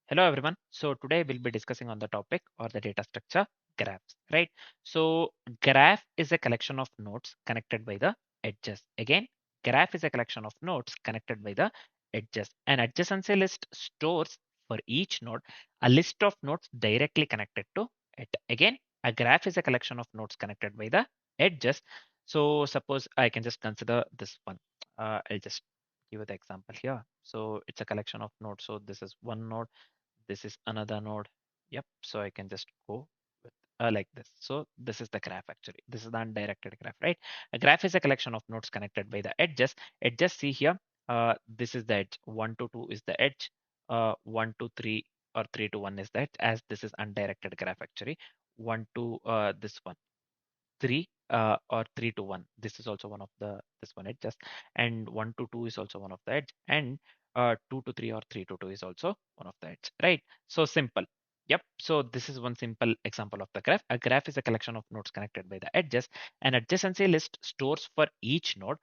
Hello everyone. So today we'll be discussing on the topic or the data structure graphs, right? So graph is a collection of nodes connected by the edges. Again, graph is a collection of nodes connected by the edges. An adjacency list stores for each node a list of nodes directly connected to it. Again, a graph is a collection of nodes connected by the edges. So suppose I can just consider this one. I'll just give you the example here. So it's a collection of nodes. So this is one node, this is another node. Yep. So I can just go with like this. So this is the graph actually. This is the undirected graph, right? A graph is a collection of nodes connected by the edges. Edges, see here. This is the edge. 1 to 2 is the edge. 1 to 3 or 3 to 1 is the edge, as this is undirected graph actually. 1 to this one. 3 or 3 to 1. This is also one of the this one edges, and 1 to 2 is also one of the edge, and 2 to 3 or 3 to 2 is also one of the edge, right? So simple. Yep. So this is one simple example of the graph. A graph is a collection of nodes connected by the edges. An adjacency list stores for each node.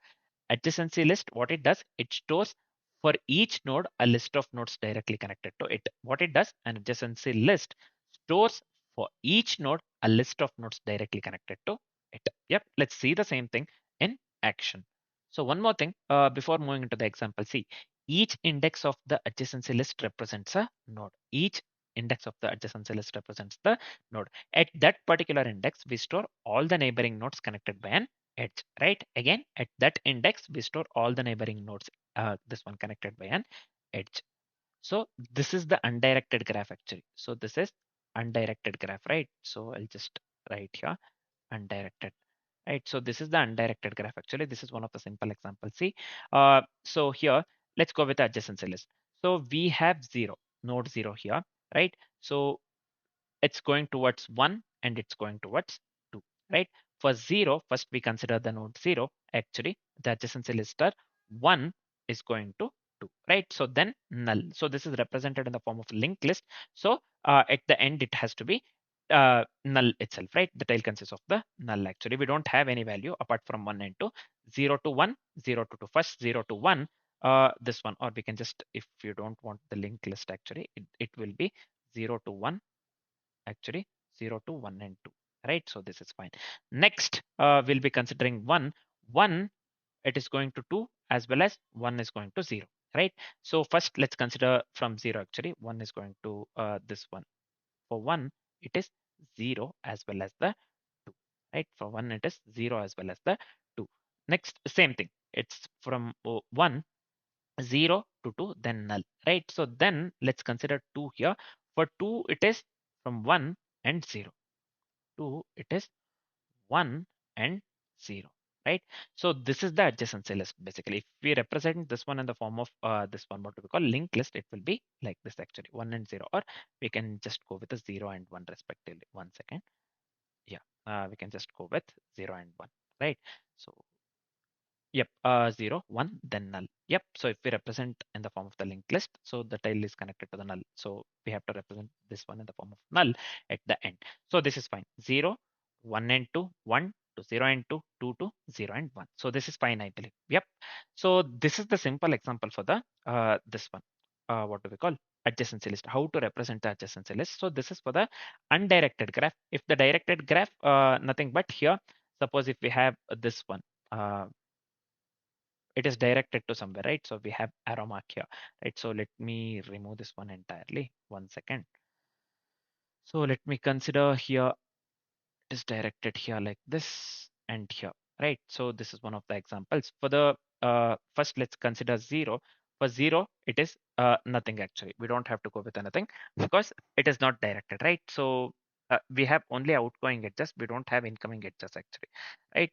Adjacency list, what it does, it stores for each node a list of nodes directly connected to it. What it does, an adjacency list stores for each node a list of nodes directly connected to it. Yep, let's see the same thing in action. So one more thing before moving into the example, see, each index of the adjacency list represents a node. Each index of the adjacency list represents the node. At that particular index, we store all the neighboring nodes connected by an edge, right? Again, at that index, we store all the neighboring nodes, this one connected by an edge. So this is the undirected graph actually. So this is undirected graph, right? So I'll just write here undirected, right? So this is the undirected graph actually. This is one of the simple examples. See, so here let's go with the adjacency list. So we have node 0 here, right? So it's going towards 1 and it's going towards 2, right? For 0, first we consider the node 0. Actually, the adjacency list are 1 is going to 2, right? So then null. So this is represented in the form of linked list. So at the end, it has to be null itself, right? The tail consists of the null actually. We don't have any value apart from 1 and 2. 0 to 1, 0 to 2. First 0 to 1, this one, or we can just, if you don't want the linked list actually, it will be 0 to 1 actually, 0 to 1 and 2, right? So this is fine. Next, we'll be considering 1, it is going to 2 as well as 1 is going to 0, right? So first let's consider from 0 actually. 1 is going to this one. For 1, it is 0 as well as the 2, right? For 1, it is 0 as well as the 2. Next, same thing. It's from 1, 0 to 2, then null, right? So then let's consider 2 here. For 2, it is from 1 and 0. 2, it is 1 and 0, right? So this is the adjacency list basically. If we represent this one in the form of this one, what we call linked list, it will be like this actually, 1 and 0, or we can just go with a 0 and 1 respectively. One second. Yeah, we can just go with 0 and 1, right? So yep, 0, 1, then null. Yep, so if we represent in the form of the linked list, so the tail is connected to the null. So we have to represent this one in the form of null at the end. So this is fine. 0, 1 and 2, 1 to 0 and 2, 2 to 0 and 1. So this is fine, I believe. Yep. So this is the simple example for the this one. What do we call? Adjacency list. How to represent the adjacency list. So this is for the undirected graph. If the directed graph, nothing but here, suppose if we have this one. It is directed to somewhere, right? So we have arrow mark here, right? So let me remove this one entirely. One second. So let me consider here, it is directed here like this and here, right? So this is one of the examples. For the first, let's consider 0. For 0, it is nothing actually. We don't have to go with anything because it is not directed, right? So we have only outgoing edges. We don't have incoming edges actually, right?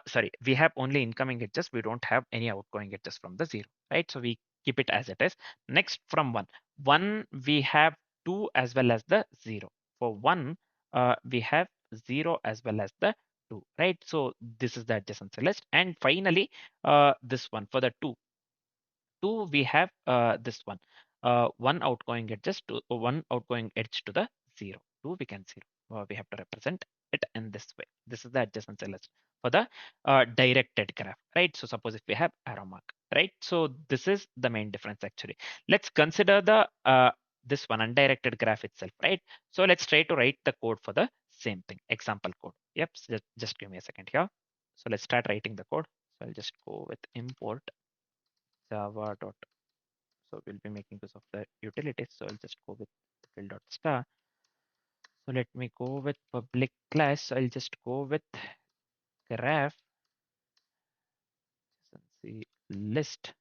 Sorry, we have only incoming edges. We don't have any outgoing edges from the 0, right? So we keep it as it is. Next, from 1, we have 2 as well as the 0. For 1, we have 0 as well as the 2, right? So this is the adjacency list. And finally, this one for the 2, we have this one, one outgoing edges to one outgoing edge to the 0. 2 we can 0. We have to represent it in this way. This is the adjacency list for the directed graph, right? So suppose if we have arrow mark, right? So this is the main difference actually. Let's consider the this one undirected graph itself, right? So let's try to write the code for the same thing, example code. Yep, so just give me a second here. So let's start writing the code. So I'll just go with import java dot. So we'll be making use of the utilities. So I'll just go with fill.star. So let me go with public class. So I'll just go with graph adjacency list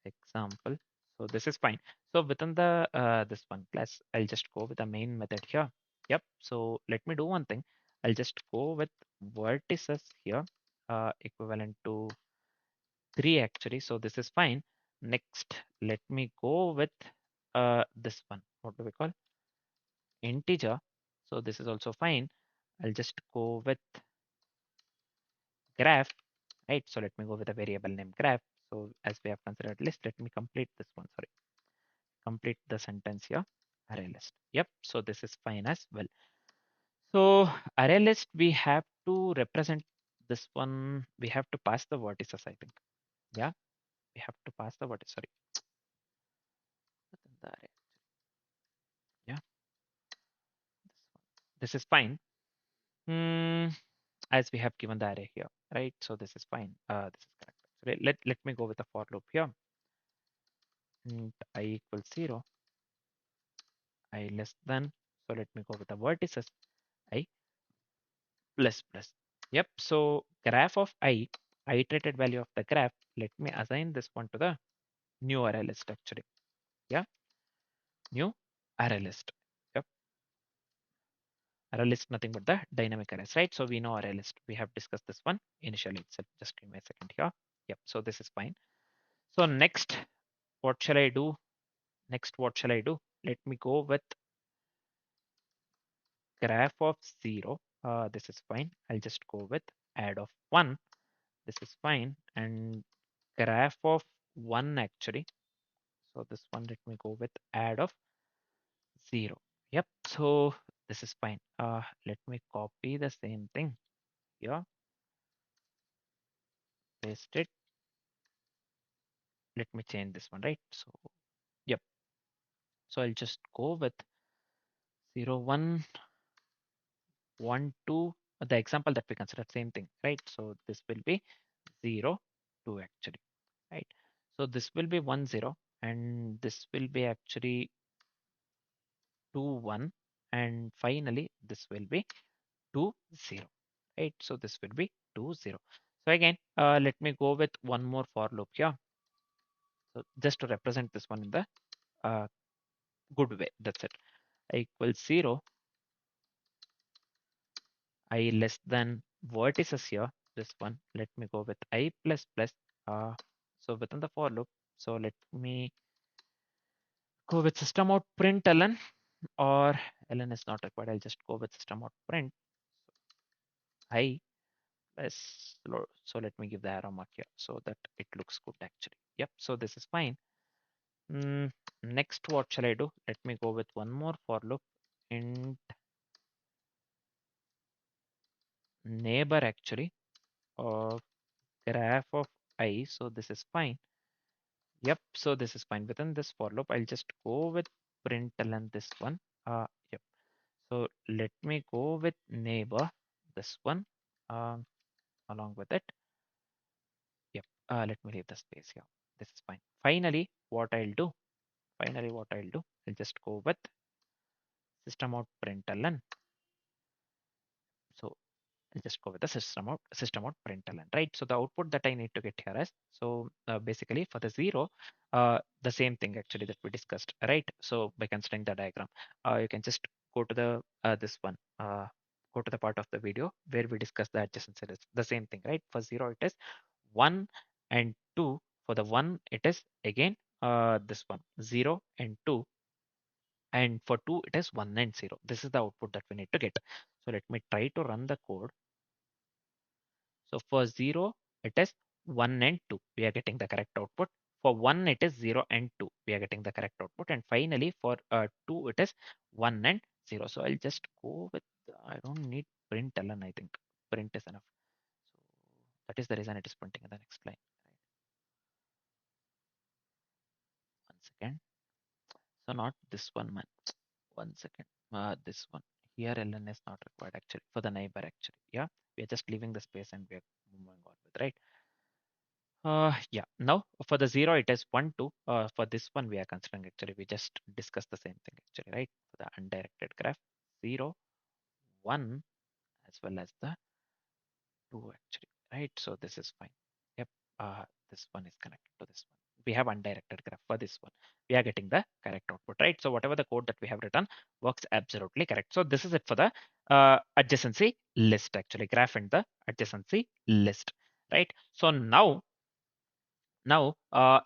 example. So this is fine. So within the this one class, I'll just go with the main method here. Yep. So let me do one thing. I'll just go with vertices here, equivalent to 3 actually. So this is fine. Next, let me go with this one. What do we call? Integer. So this is also fine. I'll just go with graph, right? So let me go with a variable name graph. So as we have considered list, let me complete this one. Sorry, complete the sentence here. Array list. Yep. So this is fine as well. So array list, we have to represent this one. We have to pass the vertices, I think. Yeah, we have to pass the vertices. Sorry, within the array. Yeah, this is fine. Hmm, as we have given the array here, right? So this is fine. This is correct. So let me go with a for loop here. And I equals 0, I less than. So let me go with the vertices I plus plus. Yep. So graph of I iterated value of the graph. Let me assign this one to the new array list actually. Yeah, new array list. Yep. Array list nothing but the dynamic arrays, right? So we know array list. We have discussed this one initially itself. Just give me a second here. Yep. So this is fine. So next, what shall I do? Next, what shall I do? Let me go with graph of 0. This is fine. I'll just go with add of 1. This is fine. And graph of 1 actually. So this one, let me go with add of 0. Yep. So this is fine. Let me copy the same thing here. Paste it. Let me change this one, right? So, yep. So I'll just go with 0, 1, 1, 2. The example that we consider same thing, right? So this will be 0, 2 actually, right? So this will be 1, 0, and this will be actually 2, 1, and finally this will be 2, 0, right? So this will be 2, 0. So again, let me go with one more for loop here. So just to represent this one in the uh, good way, that's it. I equals 0, I less than vertices here, this one. Let me go with I plus plus. So within the for loop, so let me go with system out println, or ln is not required. I'll just go with system out print. I plus, so let me give the arrow mark here so that it looks good actually. Yep, so this is fine. Next, what shall I do? Let me go with one more for loop. Int neighbor actually of graph of I. So this is fine. Yep, so this is fine. Within this for loop, I'll just go with println this one. Yep. So let me go with neighbor, this one, along with it. Yep. Let me leave the space here. This is fine. Finally, what I'll do, I'll just go with system out println. So I'll just go with the system out println, right? So the output that I need to get here is, so basically for the 0, the same thing actually that we discussed, right? So by considering the diagram, you can just go to the this one, go to the part of the video where we discuss the adjacency list. The same thing, right? For 0 it is 1 and 2. For the 1 it is again this one 0 and 2, and for 2 it is 1 and 0. This is the output that we need to get. So let me try to run the code. So for 0, it is 1 and 2. We are getting the correct output. For 1, it is 0 and 2. We are getting the correct output. And finally, for 2, it is 1 and 0. So I'll just go with, I don't need println, I think. Print is enough. So that is the reason it is printing in the next line. Right. One second. So not this one, man. One second. This one. Here ln is not required actually for the neighbor actually. Yeah, we are just leaving the space and we are moving on with, right. Yeah. Now for the 0 it is 1 2. For this one we are considering actually we just discussed the same thing actually, right. For the undirected graph 0 1 as well as the 2 actually, right. So this is fine. Yep. This one is connected to this one. We have undirected graph for this one. We are getting the correct output, right. So whatever the code that we have written works absolutely correct. So this is it for the adjacency list actually, graph and the adjacency list, right. So now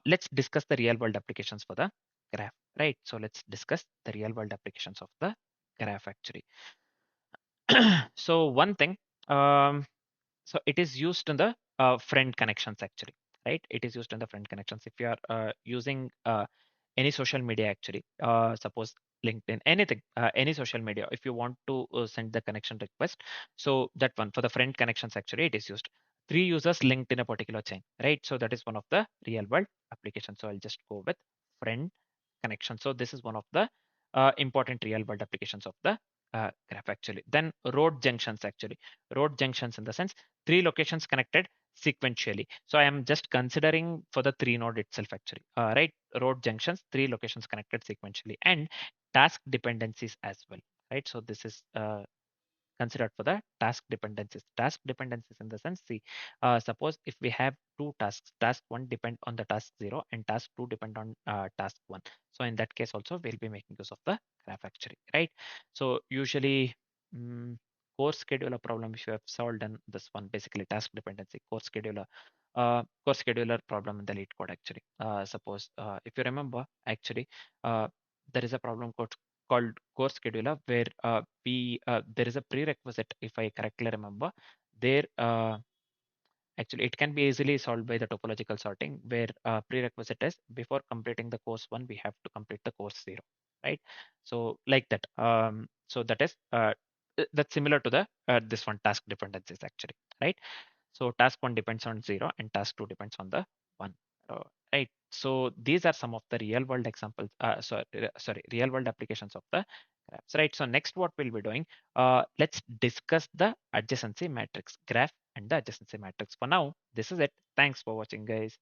let's discuss the real world applications for the graph, right. So let's discuss the real world applications of the graph actually. So one thing, um, so it is used in the friend connections actually, right. It is used in the friend connections if you are using any social media actually, suppose LinkedIn, anything, any social media, if you want to send the connection request, so that one for the friend connections actually it is used. Three users linked in a particular chain, right. So that is one of the real world applications. So I'll just go with friend connection. So this is one of the important real world applications of the graph actually. Then road junctions actually, road junctions in the sense three locations connected sequentially. So I am just considering for the three node itself actually, right. Road junctions, three locations connected sequentially, and task dependencies as well, right. So this is considered for the task dependencies. Task dependencies in the sense, see, suppose if we have two tasks, task one depend on the task zero and task two depend on task one. So in that case also we'll be making use of the graph actually, right. So usually course scheduler problem if you have solved in this one, basically task dependency, course scheduler problem in the LeetCode actually. Suppose if you remember actually, there is a problem called course scheduler where we there is a prerequisite if I correctly remember there. Actually it can be easily solved by the topological sorting where prerequisite is before completing the course one we have to complete the course zero, right. So like that, so that is that's similar to the this one task dependencies actually, right. So task one depends on zero and task two depends on the one. Uh, right. So these are some of the real world examples. Sorry, real world applications of the graphs. Right. So next, what we'll be doing, let's discuss the adjacency matrix graph and the adjacency matrix. For now, this is it. Thanks for watching, guys.